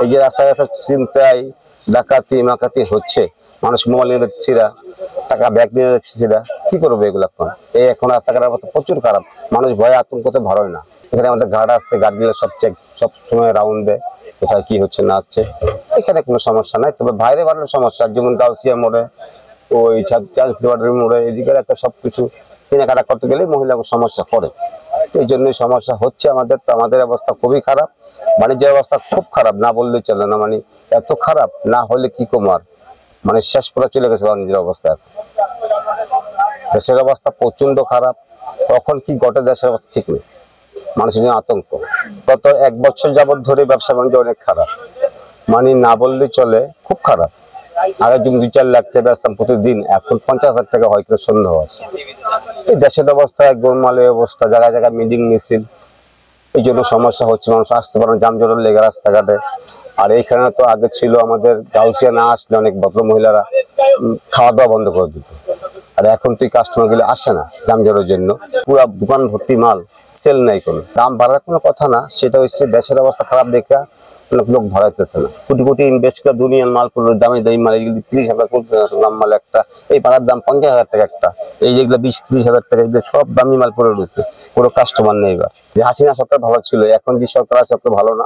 এই যে রাস্তাঘাটে ছিনতাই ডাকাতি মাকাতি হচ্ছে, মানুষ মোবাইল নিয়ে যাচ্ছে ছিঁড়া, টাকা ব্যাগ নিয়ে যাচ্ছে ছিঁড়া, কি করবে এগুলো? এখন রাস্তাঘাটের অবস্থা প্রচুর খারাপ, মানুষ ভয়ে আতঙ্কতে ভরয় না। এখানে আমাদের গার্ড আছে, গার্ড দিলে সব সময় রাউন্ড দেয় কোথায় কি হচ্ছে না হচ্ছে। এখানে কোনো সমস্যা নাই, তবে বাইরে বাড়ানোর সমস্যা, যেমন গাউসিয়া মোড়ে, ওই চাঁদবাড়ির মোড়ে, এদিকে একটা সবকিছু কেনাকাটা করতে গেলে মহিলাকে সমস্যা করে। এই জন্যই সমস্যা হচ্ছে আমাদের। তো আমাদের অবস্থা খুবই খারাপ, বাণিজ্যের অবস্থা খুব খারাপ, না বললেই চলে না। মানে এত খারাপ না হলে কি কমার, মানে শেষ করে চলে গেছে বাণিজ্যের অবস্থা। দেশের অবস্থা প্রচন্ড খারাপ, কখন কি ঘটে দেশের অবস্থা ঠিক নেই, মানুষের জন্য আতঙ্ক। গত 1 বছর যাবত ধরে ব্যবসা বাণিজ্য অনেক খারাপ, মানে না বললেই চলে, খুব খারাপ। আগে যদি 2-4 লাখ টাকা বেচতাম প্রতিদিন, এখন 50,000 টাকা হয় কিনা সন্দেহ আছে। এই দেশের অবস্থা গোলমালের অবস্থা, জায়গায় জায়গায় মিটিং মিছিল, এই জন্য সমস্যা হচ্ছে, মানুষ আসতে পারে না, যানজটের লেগে রাস্তাঘাটে। আর এইখানে তো আগে ছিল আমাদের গাউসিয়া না আসলে অনেক ভদ্র মহিলারা খাওয়া দাওয়া বন্ধ করে দিত, আর এখন তুই কাস্টমার গুলো আসে না যানজটের জন্য, পুরো দোকান ভর্তি মাল, সেল নাই, কোনো দাম বাড়ার কোনো কথা না। সেটা হচ্ছে দেশের অবস্থা খারাপ দেখে লোক ভরাইতেছে না, কোটি কোটি ইনভেস্ট করে দুনিয়ার মাল পুরো দামি দামি মাল, এগুলো 30,000 করতে দাম মাল একটা, এই পাড়ার দাম 50,000 টাকা একটা, এই যেগুলো 20-30,000 টাকা, এগুলো সব দামি মাল পরে রয়েছে, পুরো কাস্টমার নেই। এবার যে হাসিনা সরকার ভালো ছিল, এখন যে সরকার আছে সরকার ভালো না।